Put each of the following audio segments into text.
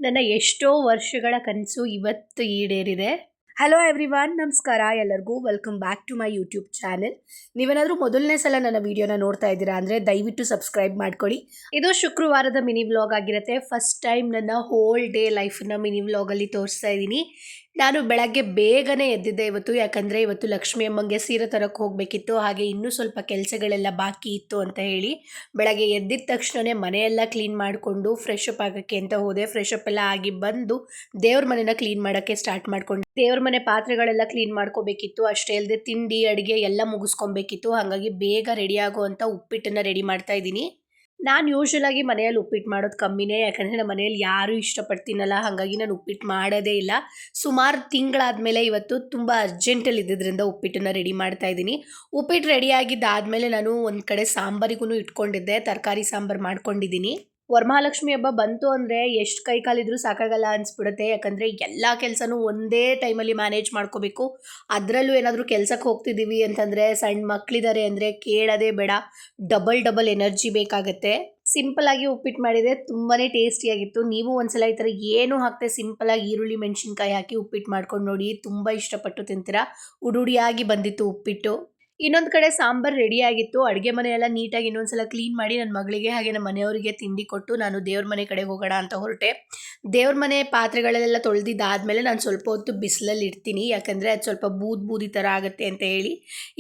ನನ್ನ ಎಷ್ಟೋ ವರ್ಷಗಳ ಕನಸು ಇವತ್ತು ಈಡೇರಿದೆ. ಹಲೋ ಎವ್ರಿವಾನ್, ನಮಸ್ಕಾರ ಎಲ್ಲರಿಗೂ. Welcome back to my YouTube channel. ನೀವೇನಾದರೂ ಮೊದಲನೇ ಸಲ ನನ್ನ ವಿಡಿಯೋನ ನೋಡ್ತಾ ಇದ್ದೀರಾ ಅಂದರೆ ದಯವಿಟ್ಟು ಸಬ್ಸ್ಕ್ರೈಬ್ ಮಾಡ್ಕೊಳ್ಳಿ. ಇದು ಶುಕ್ರವಾರದ ಮಿನಿ ವ್ಲಾಗ್ ಆಗಿರುತ್ತೆ. ಫಸ್ಟ್ ಟೈಮ್ ನನ್ನ ಹೋಲ್ ಡೇ ಲೈಫನ್ನ ಮಿನಿ ವ್ಲಾಗಲ್ಲಿ ತೋರಿಸ್ತಾ ಇದ್ದೀನಿ. ನಾನು ಬೆಳಗ್ಗೆ ಬೇಗನೆ ಎದ್ದಿದ್ದೆ ಇವತ್ತು, ಯಾಕಂದರೆ ಇವತ್ತು ಲಕ್ಷ್ಮಿ ಅಮ್ಮಂಗೆ ಸೀರೆ ತರಕ್ಕೆ ಹೋಗಬೇಕಿತ್ತು. ಹಾಗೆ ಇನ್ನೂ ಸ್ವಲ್ಪ ಕೆಲಸಗಳೆಲ್ಲ ಬಾಕಿ ಇತ್ತು ಅಂತ ಹೇಳಿ ಬೆಳಗ್ಗೆ ಎದ್ದಿದ ತಕ್ಷಣವೇ ಮನೆಯೆಲ್ಲ ಕ್ಲೀನ್ ಮಾಡಿಕೊಂಡು ಫ್ರೆಶ್ ಅಪ್ ಆಗೋಕ್ಕೆ ಅಂತ ಹೋದೆ. ಫ್ರೆಶ್ ಅಪ್ ಎಲ್ಲ ಆಗಿ ಬಂದು ದೇವ್ರ ಮನೆನ ಕ್ಲೀನ್ ಮಾಡೋಕ್ಕೆ ಸ್ಟಾರ್ಟ್ ಮಾಡ್ಕೊಂಡು ದೇವ್ರ ಮನೆ ಪಾತ್ರೆಗಳೆಲ್ಲ ಕ್ಲೀನ್ ಮಾಡ್ಕೋಬೇಕಿತ್ತು. ಅಷ್ಟೇ ಅಲ್ಲದೆ ತಿಂಡಿ ಅಡುಗೆ ಎಲ್ಲ ಮುಗಿಸ್ಕೊಬೇಕಿತ್ತು. ಹಾಗಾಗಿ ಬೇಗ ರೆಡಿ ಆಗುವಂಥ ಉಪ್ಪಿಟ್ಟನ್ನು ರೆಡಿ ಮಾಡ್ತಾ ಇದ್ದೀನಿ. ನಾನು ಯೂಶ್ವಲಾಗಿ ಮನೆಯಲ್ಲಿ ಉಪ್ಪಿಟ್ಟು ಮಾಡೋದು ಕಮ್ಮಿನೇ, ಯಾಕಂದರೆ ನಮ್ಮ ಮನೆಯಲ್ಲಿ ಯಾರೂ ಇಷ್ಟಪಡ್ತೀನಲ್ಲ, ಹಾಗಾಗಿ ನಾನು ಉಪ್ಪಿಟ್ಟು ಮಾಡೋದೇ ಇಲ್ಲ. ಸುಮಾರು ತಿಂಗಳಾದಮೇಲೆ ಇವತ್ತು ತುಂಬ ಅರ್ಜೆಂಟಲ್ಲಿ ಇದ್ದಿದ್ದರಿಂದ ಉಪ್ಪಿಟ್ಟನ್ನು ರೆಡಿ ಮಾಡ್ತಾ ಇದ್ದೀನಿ. ಉಪ್ಪಿಟ್ಟು ರೆಡಿ ಆಗಿದ್ದಾದಮೇಲೆ ನಾನು ಒಂದು ಕಡೆ ಸಾಂಬಾರಿಗೂ ಇಟ್ಕೊಂಡಿದ್ದೆ, ತರಕಾರಿ ಸಾಂಬಾರು ಮಾಡ್ಕೊಂಡಿದ್ದೀನಿ. ವರಮಹಾಲಕ್ಷ್ಮಿ ಹಬ್ಬ ಬಂತು ಅಂದರೆ ಎಷ್ಟು ಕೈ ಕಾಲಿದ್ರೂ ಸಾಕಾಗಲ್ಲ ಅನಿಸ್ಬಿಡುತ್ತೆ. ಯಾಕಂದರೆ ಎಲ್ಲ ಕೆಲಸನೂ ಒಂದೇ ಟೈಮಲ್ಲಿ ಮ್ಯಾನೇಜ್ ಮಾಡ್ಕೋಬೇಕು. ಅದರಲ್ಲೂ ಏನಾದರೂ ಕೆಲಸಕ್ಕೆ ಹೋಗ್ತಿದ್ದೀವಿ ಅಂತಂದರೆ, ಸಣ್ಣ ಮಕ್ಕಳಿದ್ದಾರೆ ಅಂದರೆ ಕೇಳೋದೇ ಬೇಡ, ಡಬಲ್ ಎನರ್ಜಿ ಬೇಕಾಗುತ್ತೆ. ಸಿಂಪಲ್ಲಾಗಿ ಉಪ್ಪಿಟ್ಟು ಮಾಡಿದರೆ ತುಂಬಾ ಟೇಸ್ಟಿಯಾಗಿತ್ತು. ನೀವು ಒಂದ್ಸಲ ಈ ಥರ ಏನೂ ಹಾಕ್ತೆ ಸಿಂಪಲ್ಲಾಗಿ ಈರುಳ್ಳಿ ಮೆಣಸಿನ್ಕಾಯಿ ಹಾಕಿ ಉಪ್ಪಿಟ್ಟು ಮಾಡ್ಕೊಂಡು ನೋಡಿ, ತುಂಬ ಇಷ್ಟಪಟ್ಟು ತಿಂತೀರಾ. ಉಡುಡಿಯಾಗಿ ಬಂದಿತ್ತು ಉಪ್ಪಿಟ್ಟು. ಇನ್ನೊಂದು ಕಡೆ ಸಾಂಬಾರು ರೆಡಿಯಾಗಿತ್ತು. ಅಡುಗೆ ಮನೆಯೆಲ್ಲ ನೀಟಾಗಿ ಇನ್ನೊಂದ್ಸಲ ಕ್ಲೀನ್ ಮಾಡಿ ನನ್ನ ಮಗಳಿಗೆ ಹಾಗೆ ನಮ್ಮ ಮನೆಯವರಿಗೆ ತಿಂಡಿ ಕೊಟ್ಟು ನಾನು ದೇವ್ರ ಮನೆ ಕಡೆ ಹೋಗೋಣ ಅಂತ ಹೊರಟೆ. ದೇವ್ರ ಮನೆ ಪಾತ್ರೆಗಳೆಲ್ಲ ತೊಳೆದಿದ್ದಾದಮೇಲೆ ನಾನು ಸ್ವಲ್ಪ ಹೊತ್ತು ಬಿಸಿಲಲ್ಲಿ ಇಡ್ತೀನಿ, ಯಾಕಂದರೆ ಅದು ಸ್ವಲ್ಪ ಬೂದಿ ಥರ ಆಗುತ್ತೆ ಅಂತ ಹೇಳಿ.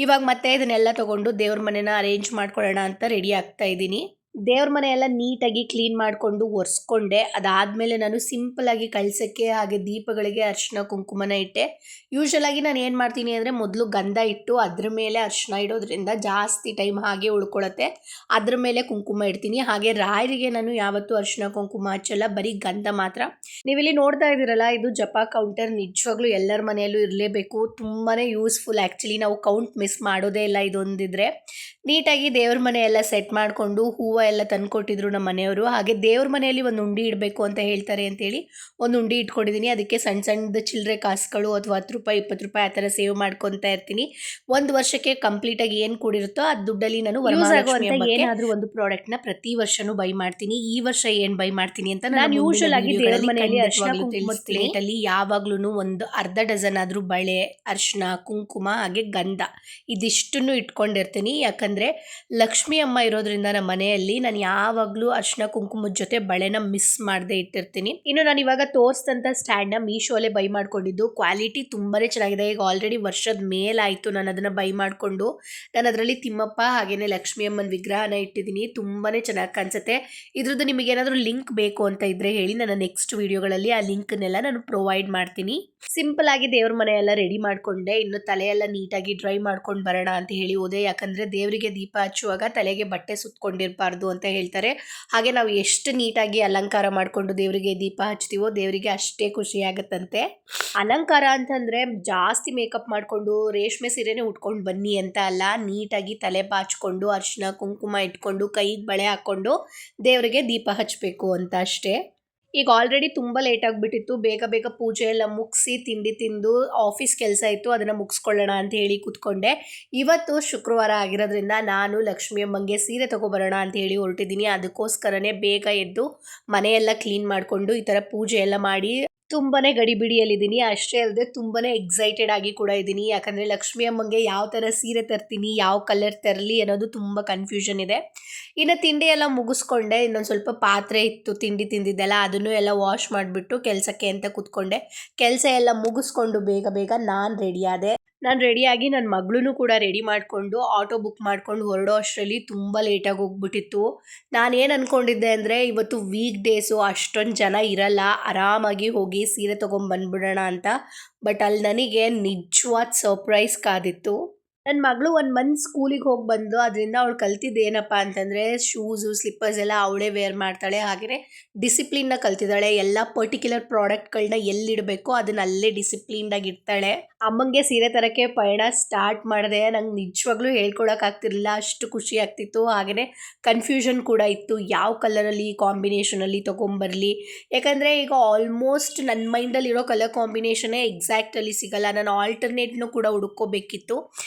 ಇವಾಗ ಮತ್ತೆ ಇದನ್ನೆಲ್ಲ ತೊಗೊಂಡು ದೇವ್ರ ಮನೆನ ಅರೇಂಜ್ ಮಾಡ್ಕೊಳ್ಳೋಣ ಅಂತ ರೆಡಿ ಆಗ್ತಾ ಇದ್ದೀನಿ. ದೇವ್ರ ಮನೆಯೆಲ್ಲ ನೀಟಾಗಿ ಕ್ಲೀನ್ ಮಾಡಿಕೊಂಡು ಒರೆಸ್ಕೊಂಡೆ. ಅದಾದಮೇಲೆ ನಾನು ಸಿಂಪಲ್ಲಾಗಿ ಕಳಸಕ್ಕೆ ಹಾಗೆ ದೀಪಗಳಿಗೆ ಅರಿಶಿನ ಕುಂಕುಮನ ಇಟ್ಟೆ. ಯೂಶ್ವಲಾಗಿ ನಾನು ಏನು ಮಾಡ್ತೀನಿ ಅಂದರೆ, ಮೊದಲು ಗಂಧ ಇಟ್ಟು ಅದ್ರ ಮೇಲೆ ಅರಿಶಿನ ಇಡೋದ್ರಿಂದ ಜಾಸ್ತಿ ಟೈಮ್ ಹಾಗೆ ಉಳ್ಕೊಳ್ಳುತ್ತೆ. ಅದ್ರ ಮೇಲೆ ಕುಂಕುಮ ಇಡ್ತೀನಿ. ಹಾಗೆ ರಾಯರಿಗೆ ನಾನು ಯಾವತ್ತೂ ಅರಿಶಿನ ಕುಂಕುಮ ಹಚ್ಚಲ್ಲ, ಬರೀ ಗಂಧ ಮಾತ್ರ. ನೀವಿಲ್ಲಿ ನೋಡ್ತಾ ಇದ್ದೀರಲ್ಲ, ಇದು ಜಪ ಕೌಂಟರ್. ನಿಜವಾಗ್ಲೂ ಎಲ್ಲರ ಮನೆಯಲ್ಲೂ ಇರಲೇಬೇಕು, ತುಂಬಾ ಯೂಸ್ಫುಲ್. ಆ್ಯಕ್ಚುಲಿ ನಾವು ಕೌಂಟ್ ಮಿಸ್ ಮಾಡೋದೇ ಇಲ್ಲ ಇದೊಂದಿದ್ರೆ. ನೀಟಾಗಿ ದೇವ್ರ ಮನೆ ಎಲ್ಲ ಸೆಟ್ ಮಾಡಿಕೊಂಡು ಹೂವು ಎಲ್ಲ ತಂದುಕೊಟ್ಟಿದ್ರು ನಮ್ಮ ಮನೆಯವರು. ಹಾಗೆ ದೇವ್ರ ಮನೆಯಲ್ಲಿ ಒಂದು ಉಂಡಿ ಇಡಬೇಕು ಅಂತ ಹೇಳ್ತಾರೆ ಅಂತೇಳಿ ಒಂದು ಉಂಡಿ ಇಟ್ಕೊಂಡಿದ್ದೀನಿ. ಅದಕ್ಕೆ ಸಣ್ಣದ ಚಿಲ್ಲರೆ ಕಾಸುಗಳು ಅಥವಾ 10 ರೂಪಾಯಿ 20 ರೂಪಾಯಿ ಆ ಥರ ಸೇವ್ ಮಾಡ್ಕೊತಾ ಇರ್ತೀನಿ. ಒಂದು ವರ್ಷಕ್ಕೆ ಕಂಪ್ಲೀಟಾಗಿ ಏನು ಕೂಡಿರುತ್ತೋ ಆ ದುಡ್ಡಲ್ಲಿ ನಾನು ಏನಾದರೂ ಒಂದು ಪ್ರಾಡಕ್ಟ್ನ ಪ್ರತಿ ವರ್ಷವೂ ಬೈ ಮಾಡ್ತೀನಿ. ಈ ವರ್ಷ ಏನು ಬೈ ಮಾಡ್ತೀನಿ ಅಂತ ನಾನು ಯೂಶುವಲ್ ಆಗಿ ದೇವ್ರ ಮನೆಯಲ್ಲಿ ಪ್ಲೇಟಲ್ಲಿ ಯಾವಾಗ್ಲೂ ಒಂದು ಅರ್ಧ ಡಜನ್ ಆದರೂ ಬಳೆ, ಅರಿಶಿನ, ಕುಂಕುಮ ಹಾಗೆ ಗಂಧ ಇದಿಷ್ಟನ್ನು ಇಟ್ಕೊಂಡಿರ್ತೀನಿ. ಯಾಕಂದರೆ ಲಕ್ಷ್ಮಿ ಅಮ್ಮ ಇರೋದ್ರಿಂದ ನಮ್ಮ ಮನೆಯಲ್ಲಿ ನಾನು ಯಾವಾಗಲೂ ಅರಿಶಿನ ಕುಂಕುಮದ ಜೊತೆ ಬಳೆನ ಮಿಸ್ ಮಾಡದೆ ಇಟ್ಟಿರ್ತೀನಿ. ಇನ್ನು ನಾನು ಇವಾಗ ತೋರಿಸಿದಂಥ ಸ್ಟ್ಯಾಂಡ್ನ ಮೀಶೋಲ್ಲೇ ಬೈ ಮಾಡ್ಕೊಂಡಿದ್ದು. ಕ್ವಾಲಿಟಿ ತುಂಬಾ ಚೆನ್ನಾಗಿದೆ. ಈಗ ಆಲ್ರೆಡಿ ವರ್ಷದ ಮೇಲಾಯಿತು ನಾನು ಅದನ್ನು ಬೈ ಮಾಡಿಕೊಂಡು. ನಾನು ಅದರಲ್ಲಿ ತಿಮ್ಮಪ್ಪ ಹಾಗೆಯೇ ಲಕ್ಷ್ಮಿ ಅಮ್ಮನ ವಿಗ್ರಹನ ಇಟ್ಟಿದ್ದೀನಿ. ತುಂಬಾ ಚೆನ್ನಾಗಿ ಕಾಣಿಸುತ್ತೆ. ಇದ್ರದ್ದು ನಿಮಗೇನಾದರೂ ಲಿಂಕ್ ಬೇಕು ಅಂತ ಇದ್ದರೆ ಹೇಳಿ, ನನ್ನ ನೆಕ್ಸ್ಟ್ ವೀಡಿಯೋಗಳಲ್ಲಿ ಆ ಲಿಂಕ್ನೆಲ್ಲ ನಾನು ಪ್ರೊವೈಡ್ ಮಾಡ್ತೀನಿ. ಸಿಂಪಲ್ ಆಗಿ ದೇವ್ರ ಮನೆ ಎಲ್ಲ ರೆಡಿ ಮಾಡಿಕೊಂಡೆ. ಇನ್ನು ತಲೆಯೆಲ್ಲ ನೀಟಾಗಿ ಡ್ರೈ ಮಾಡ್ಕೊಂಡು ಬರೋಣ ಅಂತ ಹೇಳಿ ಹೋದೆ. ಯಾಕಂದರೆ ದೇವರಿಗೆ ದೀಪ ಹಚ್ಚುವಾಗ ತಲೆಗೆ ಬಟ್ಟೆ ಸುತ್ತಕೊಂಡಿರಬಾರ್ದು ಅಂತ ಹೇಳ್ತಾರೆ. ಹಾಗೆ ನಾವು ಎಷ್ಟು ನೀಟಾಗಿ ಅಲಂಕಾರ ಮಾಡಿಕೊಂಡು ದೇವರಿಗೆ ದೀಪ ಹಚ್ತೀವೋ ದೇವರಿಗೆ ಅಷ್ಟೇ ಖುಷಿ ಆಗುತ್ತಂತೆ. ಅಲಂಕಾರ ಅಂತಂದರೆ ಜಾಸ್ತಿ ಮೇಕಪ್ ಮಾಡಿಕೊಂಡು ರೇಷ್ಮೆ ಸೀರೆನೇ ಉಟ್ಕೊಂಡು ಬನ್ನಿ ಅಂತ ಅಲ್ಲ, ನೀಟಾಗಿ ತಲೆ ಬಾಚಿಕೊಂಡು ಅರಿಶಿನ ಕುಂಕುಮ ಇಟ್ಕೊಂಡು ಕೈಗೆ ಬಳೆ ಹಾಕ್ಕೊಂಡು ದೇವರಿಗೆ ದೀಪ ಹಚ್ಚಬೇಕು ಅಂತ ಅಷ್ಟೇ. ಈಗ ಆಲ್ರೆಡಿ ತುಂಬ ಲೇಟ್ ಆಗಿಬಿಟ್ಟಿತ್ತು. ಬೇಗ ಪೂಜೆ ಎಲ್ಲ ಮುಗಿಸಿ ತಿಂಡಿ ತಿಂದು ಆಫೀಸ್ ಕೆಲಸ ಇತ್ತು, ಅದನ್ನು ಮುಗಿಸ್ಕೊಳ್ಳೋಣ ಅಂತ ಹೇಳಿ ಕೂತ್ಕೊಂಡೆ. ಇವತ್ತು ಶುಕ್ರವಾರ ಆಗಿರೋದ್ರಿಂದ ನಾನು ಲಕ್ಷ್ಮಿ ಅಮ್ಮಂಗೆ ಸೀರೆ ತೊಗೊಬರೋಣ ಅಂತ ಹೇಳಿ ಹೊರಟಿದ್ದೀನಿ. ಅದಕ್ಕೋಸ್ಕರನೇ ಬೇಗ ಎದ್ದು ಮನೆಯೆಲ್ಲ ಕ್ಲೀನ್ ಮಾಡಿಕೊಂಡು ಈ ಥರ ಪೂಜೆ ಎಲ್ಲ ಮಾಡಿ ತುಂಬಾ ಗಡಿಬಿಡಿಯಲ್ಲಿದ್ದೀನಿ. ಅಷ್ಟೇ ಅಲ್ಲದೆ ತುಂಬಾ ಎಕ್ಸೈಟೆಡ್ ಆಗಿ ಕೂಡ ಇದ್ದೀನಿ. ಯಾಕಂದರೆ ಲಕ್ಷ್ಮಿ ಅಮ್ಮಂಗೆ ಯಾವ ಥರ ಸೀರೆ ತರ್ತೀನಿ, ಯಾವ ಕಲರ್ ತರಲಿ ಅನ್ನೋದು ತುಂಬ ಕನ್ಫ್ಯೂಷನ್ ಇದೆ. ಇನ್ನು ತಿಂಡಿ ಎಲ್ಲ ಮುಗಿಸ್ಕೊಂಡೆ. ಇನ್ನೊಂದು ಸ್ವಲ್ಪ ಪಾತ್ರೆ ಇತ್ತು ತಿಂಡಿ ತಿಂದಿದ್ದೆಲ್ಲ, ಅದನ್ನು ಎಲ್ಲ ವಾಶ್ ಮಾಡಿಬಿಟ್ಟು ಕೆಲಸಕ್ಕೆ ಅಂತ ಕೂತ್ಕೊಂಡೆ. ಕೆಲಸ ಎಲ್ಲ ಮುಗಿಸ್ಕೊಂಡು ಬೇಗ ನಾನು ರೆಡಿಯಾದೆ. ನಾನು ರೆಡಿಯಾಗಿ ನನ್ನ ಮಗಳೂ ಕೂಡ ರೆಡಿ ಮಾಡಿಕೊಂಡು ಆಟೋ ಬುಕ್ ಮಾಡ್ಕೊಂಡು ಹೊರಡೋ ಅಷ್ಟರಲ್ಲಿ ತುಂಬ ಲೇಟಾಗಿ ಹೋಗ್ಬಿಟ್ಟಿತ್ತು. ನಾನೇನು ಅಂದ್ಕೊಂಡಿದ್ದೆ ಅಂದರೆ, ಇವತ್ತು ವೀಕ್ ಡೇಸು ಅಷ್ಟೊಂದು ಜನ ಇರಲ್ಲ, ಆರಾಮಾಗಿ ಹೋಗಿ ಸೀರೆ ತೊಗೊಂಬಂದ್ಬಿಡೋಣ ಅಂತ. ಬಟ್ ಅಲ್ಲಿ ನನಗೆ ನಿಜವಾದ ಸರ್ಪ್ರೈಸ್ ಕಾದಿತ್ತು. ನನ್ನ ಮಗಳು 1 ಮಂತ್ ಸ್ಕೂಲಿಗೆ ಹೋಗಿ ಬಂದು ಅದರಿಂದ ಅವಳು ಕಲ್ತಿದ್ದು ಏನಪ್ಪ ಅಂತಂದರೆ, ಶೂಸು ಸ್ಲಿಪ್ಪರ್ಸ್ ಎಲ್ಲ ಅವಳೇ ವೇರ್ ಮಾಡ್ತಾಳೆ. ಹಾಗೆಯೇ ಡಿಸಿಪ್ಲಿನ್ನ ಕಲ್ತಿದ್ದಾಳೆ. ಎಲ್ಲ ಪರ್ಟಿಕ್ಯುಲರ್ ಪ್ರಾಡಕ್ಟ್ಗಳನ್ನ ಎಲ್ಲಿಡಬೇಕು ಅದನ್ನ ಅಲ್ಲೇ ಡಿಸಿಪ್ಲಿನ್ಡಾಗಿ ಇಡ್ತಾಳೆ. ಅಮ್ಮಂಗೆ ಸೀರೆ ತರಕ್ಕೆ ಪಯಣ ಸ್ಟಾರ್ಟ್ ಮಾಡಿದೆ. ನಂಗೆ ನಿಜವಾಗ್ಲೂ ಹೇಳ್ಕೊಳಕ್ಕಾಗ್ತಿರ್ಲಿಲ್ಲ, ಅಷ್ಟು ಖುಷಿ ಆಗ್ತಿತ್ತು. ಹಾಗೆಯೇ ಕನ್ಫ್ಯೂಷನ್ ಕೂಡ ಇತ್ತು, ಯಾವ ಕಲರಲ್ಲಿ ಕಾಂಬಿನೇಷನಲ್ಲಿ ತೊಗೊಂಬರಲಿ. ಯಾಕಂದರೆ ಈಗ ಆಲ್ಮೋಸ್ಟ್ ನನ್ನ ಮೈಂಡಲ್ಲಿರೋ ಕಲರ್ ಕಾಂಬಿನೇಷನ್ನೇ ಎಕ್ಸಾಕ್ಟಲ್ಲಿ ಸಿಗಲ್ಲ. ನಾನು ಆಲ್ಟರ್ನೇಟ್ನೂ ಕೂಡ ಹುಡ್ಕೋಬೇಕಿತ್ತು.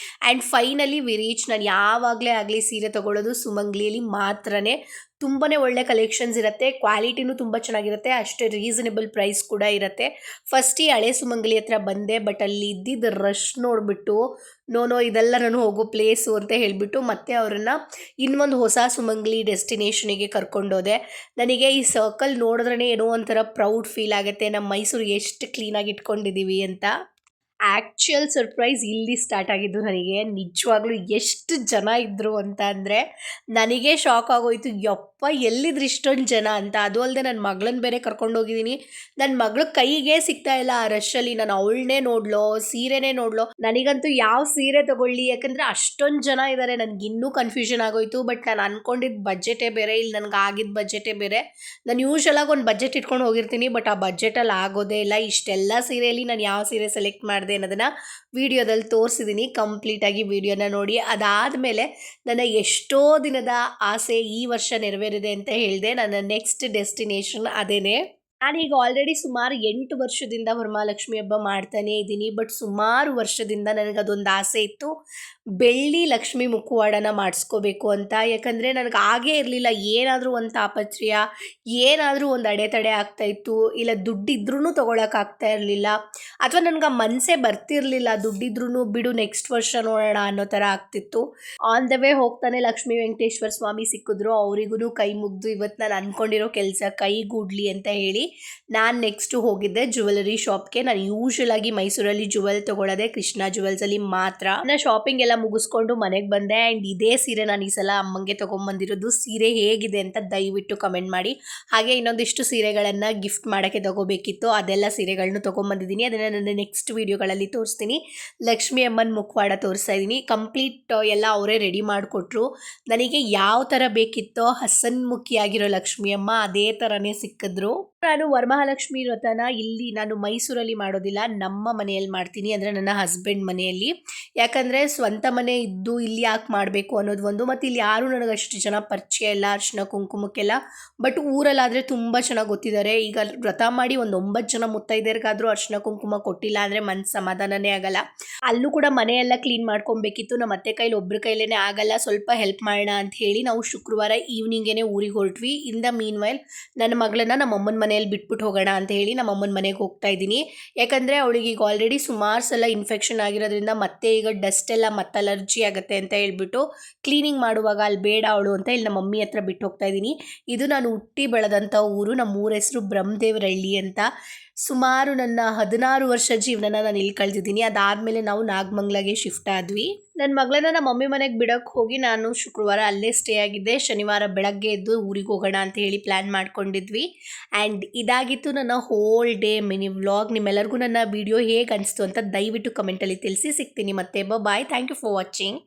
And finally we reach. ನಾನು ಯಾವಾಗಲೇ ಆಗಲಿ ಸೀರೆ ತೊಗೊಳ್ಳೋದು ಸುಮಂಗ್ಲಿಯಲ್ಲಿ ಮಾತ್ರನೇ. ತುಂಬಾ ಒಳ್ಳೆ ಕಲೆಕ್ಷನ್ಸ್ ಇರುತ್ತೆ, ಕ್ವಾಲಿಟಿನೂ ತುಂಬ ಚೆನ್ನಾಗಿರುತ್ತೆ, ಅಷ್ಟೇ ರೀಸನೇಬಲ್ ಪ್ರೈಸ್ ಕೂಡ ಇರುತ್ತೆ. ಫಸ್ಟ್ ಈ ಹಳೆ ಸುಮಂಗಲಿ ಹತ್ರ ಬಂದೆ, ಬಟ್ ಅಲ್ಲಿ ಇದ್ದಿದ್ದು ರಶ್ ನೋಡಿಬಿಟ್ಟು ನೋ ಇದೆಲ್ಲ ನಾನು ಹೋಗೋ ಪ್ಲೇಸು ಅಂತ ಹೇಳಿಬಿಟ್ಟು ಮತ್ತೆ ಅವರನ್ನು ಇನ್ನೊಂದು ಹೊಸ ಸುಮಂಗ್ಲಿ ಡೆಸ್ಟಿನೇಷನಿಗೆ ಕರ್ಕೊಂಡೋದೆ. ನನಗೆ ಈ ಸರ್ಕಲ್ ನೋಡಿದ್ರೇ ಏನೋ ಒಂಥರ ಪ್ರೌಡ್ ಫೀಲ್ ಆಗುತ್ತೆ, ನಮ್ಮ ಮೈಸೂರು ಎಷ್ಟು ಕ್ಲೀನಾಗಿ ಇಟ್ಕೊಂಡಿದ್ದೀವಿ ಅಂತ. ಆ್ಯಕ್ಚುಯಲ್ ಸರ್ಪ್ರೈಸ್ ಇಲ್ಲಿ ಸ್ಟಾರ್ಟ್ ಆಗಿದ್ದು ನನಗೆ. ನಿಜವಾಗ್ಲೂ ಎಷ್ಟು ಜನ ಇದ್ದರು ಅಂತ ಅಂದರೆ ನನಗೆ ಶಾಕ್ ಆಗೋಯ್ತು, ಯಪ್ಪ ಎಲ್ಲಿದ್ರು ಇಷ್ಟೊಂದು ಜನ ಅಂತ. ಅದು ಅಲ್ಲದೆ ನನ್ನ ಮಗಳನ್ನ ಬೇರೆ ಕರ್ಕೊಂಡೋಗಿದ್ದೀನಿ. ನನ್ನ ಮಗಳು ಕೈಗೆ ಸಿಗ್ತಾ ಇಲ್ಲ ಆ ರಶಲ್ಲಿ. ನಾನು ಅವಳನ್ನೇ ನೋಡ್ಲೋ ಸೀರೆನೇ ನೋಡ್ಲೋ, ನನಗಂತೂ ಯಾವ ಸೀರೆ ತೊಗೊಳ್ಳಿ, ಯಾಕಂದರೆ ಅಷ್ಟೊಂದು ಜನ ಇದ್ದಾರೆ. ನನಗಿನ್ನೂ ಕನ್ಫ್ಯೂಷನ್ ಆಗೋಯ್ತು. ಬಟ್ ನಾನು ಅಂದ್ಕೊಂಡಿದ್ದ ಬಜೆಟೇ ಬೇರೆ, ಇಲ್ಲಿ ನನಗೆ ಆಗಿದ್ದ ಬಜೆಟೇ ಬೇರೆ. ನಾನು ಯೂಶ್ವಲಾಗಿ ಒಂದು ಬಜೆಟ್ ಇಟ್ಕೊಂಡು ಹೋಗಿರ್ತೀನಿ, ಬಟ್ ಆ ಬಜೆಟಲ್ಲಿ ಆಗೋದೇ ಇಲ್ಲ. ಇಷ್ಟೆಲ್ಲ ಸೀರೆಯಲ್ಲಿ ನಾನು ಯಾವ ಸೀರೆ ಸೆಲೆಕ್ಟ್ ಮಾಡಿದೆ ಅನ್ನೋದನ್ನು ವಿಡಿಯೋದಲ್ಲಿ ತೋರಿಸಿದ್ದೀನಿ. ಕಂಪ್ಲೀಟಾಗಿ ವಿಡಿಯೋನ ನೋಡಿ. ಅದಾದಮೇಲೆ ನನ್ನ ಎಷ್ಟೋ ದಿನದ ಆಸೆ ಈ ವರ್ಷ ನೆರವೇರಿದೆ ಅಂತ ಹೇಳಿದೆ. ನನ್ನ ನೆಕ್ಸ್ಟ್ ಡೆಸ್ಟಿನೇಷನ್ ಅದೇನೆ. ನಾನೀಗ ಆಲ್ರೆಡಿ ಸುಮಾರು 8 ವರ್ಷದಿಂದ ವರಮಹಾಲಕ್ಷ್ಮಿ ಹಬ್ಬ ಮಾಡ್ತಾನೇ ಇದ್ದೀನಿ. ಬಟ್ ಸುಮಾರು ವರ್ಷದಿಂದ ನನಗದೊಂದು ಆಸೆ ಇತ್ತು, ಬೆಳ್ಳಿ ಲಕ್ಷ್ಮಿ ಮುಖವಾಡನ ಮಾಡಿಸ್ಕೋಬೇಕು ಅಂತ. ಯಾಕಂದರೆ ನನಗೆ ಆಗೇ ಇರಲಿಲ್ಲ, ಏನಾದರೂ ಒಂದು ತಾಪತ್ರೆಯ, ಏನಾದರೂ ಒಂದು ಅಡೆತಡೆ ಆಗ್ತಾಯಿತ್ತು, ಇಲ್ಲ ದುಡ್ಡಿದ್ರೂ ತೊಗೊಳಕ್ಕಾಗ್ತಾ ಇರಲಿಲ್ಲ, ಅಥವಾ ನನಗೆ ಆ ಮನಸ್ಸೇ ಬರ್ತಿರಲಿಲ್ಲ, ದುಡ್ಡಿದ್ರೂ ಬಿಡು ನೆಕ್ಸ್ಟ್ ವರ್ಷ ನೋಡೋಣ ಅನ್ನೋ ಥರ ಆಗ್ತಿತ್ತು. ಆನ್ ದ ವೇ ಹೋಗ್ತಾನೆ ಲಕ್ಷ್ಮೀ ವೆಂಕಟೇಶ್ವರ ಸ್ವಾಮಿ ಸಿಕ್ಕಿದ್ರು. ಅವರಿಗೂ ಕೈ ಮುಗಿದು ಇವತ್ತು ನಾನು ಅಂದ್ಕೊಂಡಿರೋ ಕೆಲಸ ಕೈಗೂಡ್ಲಿ ಅಂತ ಹೇಳಿ ನಾನು ನೆಕ್ಸ್ಟು ಹೋಗಿದ್ದೆ ಜ್ಯುವೆಲರಿ ಶಾಪ್ಗೆ. ನಾನು ಯೂಶ್ವಲಾಗಿ ಮೈಸೂರಲ್ಲಿ ಜ್ಯುವೆಲ್ ತೊಗೊಳ್ಳೋದೆ ಕೃಷ್ಣ ಜ್ಯುವೆಲ್ಸಲ್ಲಿ ಮಾತ್ರ. ನಾನು ಶಾಪಿಂಗ್ ಎಲ್ಲ ಮುಗಿಸ್ಕೊಂಡು ಮನೆಗೆ ಬಂದೆ. ಆ್ಯಂಡ್ ಇದೇ ಸೀರೆ ನಾನು ಈ ಸಲ ಅಮ್ಮಂಗೆ ತೊಗೊಂಬಂದಿರೋದು. ಸೀರೆ ಹೇಗಿದೆ ಅಂತ ದಯವಿಟ್ಟು ಕಮೆಂಟ್ ಮಾಡಿ. ಹಾಗೆ ಇನ್ನೊಂದಿಷ್ಟು ಸೀರೆಗಳನ್ನು ಗಿಫ್ಟ್ ಮಾಡೋಕ್ಕೆ ತೊಗೋಬೇಕಿತ್ತು, ಅದೆಲ್ಲ ಸೀರೆಗಳನ್ನು ತೊಗೊಂಬಂದಿದ್ದೀನಿ. ಅದನ್ನು ನನ್ನ ನೆಕ್ಸ್ಟ್ ವೀಡಿಯೋಗಳಲ್ಲಿ ತೋರಿಸ್ತೀನಿ. ಲಕ್ಷ್ಮಿ ಅಮ್ಮನ ಮುಖವಾಡ ತೋರಿಸ್ತಾ ಇದ್ದೀನಿ. ಕಂಪ್ಲೀಟ್ ಎಲ್ಲ ಅವರೇ ರೆಡಿ ಮಾಡಿಕೊಟ್ರು. ನನಗೆ ಯಾವ ಥರ ಬೇಕಿತ್ತೋ ಹಸನ್ಮುಖಿಯಾಗಿರೋ ಲಕ್ಷ್ಮಿ ಅಮ್ಮ ಅದೇ ಥರನೇ ಸಿಕ್ಕಿದ್ರು. ನಾನು ವರಮಹಾಲಕ್ಷ್ಮಿ ವ್ರತನ ಇಲ್ಲಿ ನಾನು ಮೈಸೂರಲ್ಲಿ ಮಾಡೋದಿಲ್ಲ, ನಮ್ಮ ಮನೆಯಲ್ಲಿ ಮಾಡ್ತೀನಿ, ಅಂದರೆ ನನ್ನ ಹಸ್ಬೆಂಡ್ ಮನೆಯಲ್ಲಿ. ಯಾಕಂದರೆ ಸ್ವಂತ ಮನೆ ಇದ್ದು ಇಲ್ಲಿ ಯಾಕೆ ಮಾಡಬೇಕು ಅನ್ನೋದು ಒಂದು, ಮತ್ತು ಇಲ್ಲಿ ಯಾರೂ ನನಗೆ ಅಷ್ಟು ಜನ ಪರಿಚಯ ಇಲ್ಲ ಅರಿಶಿನ ಕುಂಕುಮಕ್ಕೆಲ್ಲ. ಬಟ್ ಊರಲ್ಲಾದರೆ ತುಂಬ ಚೆನ್ನಾಗಿ ಗೊತ್ತಿದ್ದಾರೆ. ಈಗ ವ್ರತ ಮಾಡಿ ಒಂದು 9 ಜನ ಮುತ್ತೈದೆಯರಿಗಾದರೂ ಅರಿಶಿನ ಕುಂಕುಮ ಕೊಟ್ಟಿಲ್ಲ ಅಂದರೆ ಮನಸ್ಸು ಸಮಾಧಾನನೇ ಆಗಲ್ಲ. ಅಲ್ಲೂ ಕೂಡ ಮನೆಯೆಲ್ಲ ಕ್ಲೀನ್ ಮಾಡ್ಕೊಬೇಕಿತ್ತು. ನಮ್ಮ ಅತ್ತೆ ಕೈಲಿ ಒಬ್ಬರ ಕೈಲೇ ಆಗಲ್ಲ, ಸ್ವಲ್ಪ ಹೆಲ್ಪ್ ಮಾಡೋಣ ಅಂತ ಹೇಳಿ ನಾವು ಶುಕ್ರವಾರ ಈವ್ನಿಂಗೇ ಊರಿಗೆ ಹೊರಟ್ವಿ. ಇನ್ ದ ಮೀನ್ ವೈಲ್ ನನ್ನ ಮಗಳನ್ನ ನಮ್ಮ ಅಮ್ಮನ ಮನೆಯಲ್ಲಿ ಬಿಟ್ಬಿಟ್ಟು ಹೋಗೋಣ ಅಂತ ಹೇಳಿ ನಮ್ಮ ಅಮ್ಮನ ಮನೆಗೆ ಹೋಗ್ತಾ ಇದ್ದೀನಿ. ಯಾಕಂದರೆ ಅವಳಿಗೆ ಈಗ ಆಲ್ರೆಡಿ ಸುಮಾರು ಸಲ ಇನ್ಫೆಕ್ಷನ್ ಆಗಿರೋದ್ರಿಂದ ಮತ್ತೆ ಈಗ ಡಸ್ಟ್ ಎಲ್ಲ ಮತ್ತೆ ಅಲರ್ಜಿ ಆಗುತ್ತೆ ಅಂತ ಹೇಳ್ಬಿಟ್ಟು ಕ್ಲೀನಿಂಗ್ ಮಾಡುವಾಗ ಅಲ್ಲಿ ಬೇಡ ಅವಳು ಅಂತ ಇಲ್ಲಿ ನಮ್ಮ ಮಮ್ಮಿ ಹತ್ರ ಬಿಟ್ಟು ಹೋಗ್ತಾ ಇದ್ದೀನಿ. ಇದು ನಾನು ಹುಟ್ಟಿ ಬೆಳೆದಂಥ ಊರು. ನಮ್ಮ ಊರ ಹೆಸರು ಬ್ರಹ್ಮದೇವರಹಳ್ಳಿ ಅಂತ. ಸುಮಾರು ನನ್ನ 16 ವರ್ಷ ಜೀವನನ ನಾನು ಇಲ್ಲಿ ಕಳೆದಿದ್ದೀನಿ. ಅದಾದಮೇಲೆ ನಾವು ನಾಗಮಂಗ್ಲಾಗೆ ಶಿಫ್ಟ್ ಆದ್ವಿ. ನನ್ನ ಮಗಳನ್ನ ನಮ್ಮ ಮಮ್ಮಿ ಮನೆಗೆ ಬಿಡೋಕ್ಕೆ ಹೋಗಿ ನಾನು ಶುಕ್ರವಾರ ಅಲ್ಲೇ ಸ್ಟೇ ಆಗಿದ್ದೆ. ಶನಿವಾರ ಬೆಳಗ್ಗೆ ಎದ್ದು ಊರಿಗೆ ಹೋಗೋಣ ಅಂತ ಹೇಳಿ ಪ್ಲ್ಯಾನ್ ಮಾಡ್ಕೊಂಡಿದ್ವಿ. ಆ್ಯಂಡ್ ಇದಾಗಿತ್ತು ನನ್ನ ಹೋಲ್ ಡೇ ಮಿನಿ ವ್ಲಾಗ್. ನಿಮ್ಮೆಲ್ಲರಿಗೂ ನನ್ನ ವಿಡಿಯೋ ಹೇಗೆ ಅನಿಸ್ತು ಅಂತ ದಯವಿಟ್ಟು ಕಮೆಂಟಲ್ಲಿ ತಿಳಿಸಿ. ಸಿಗ್ತೀನಿ ಮತ್ತೆ. Bye. Thank you for watching.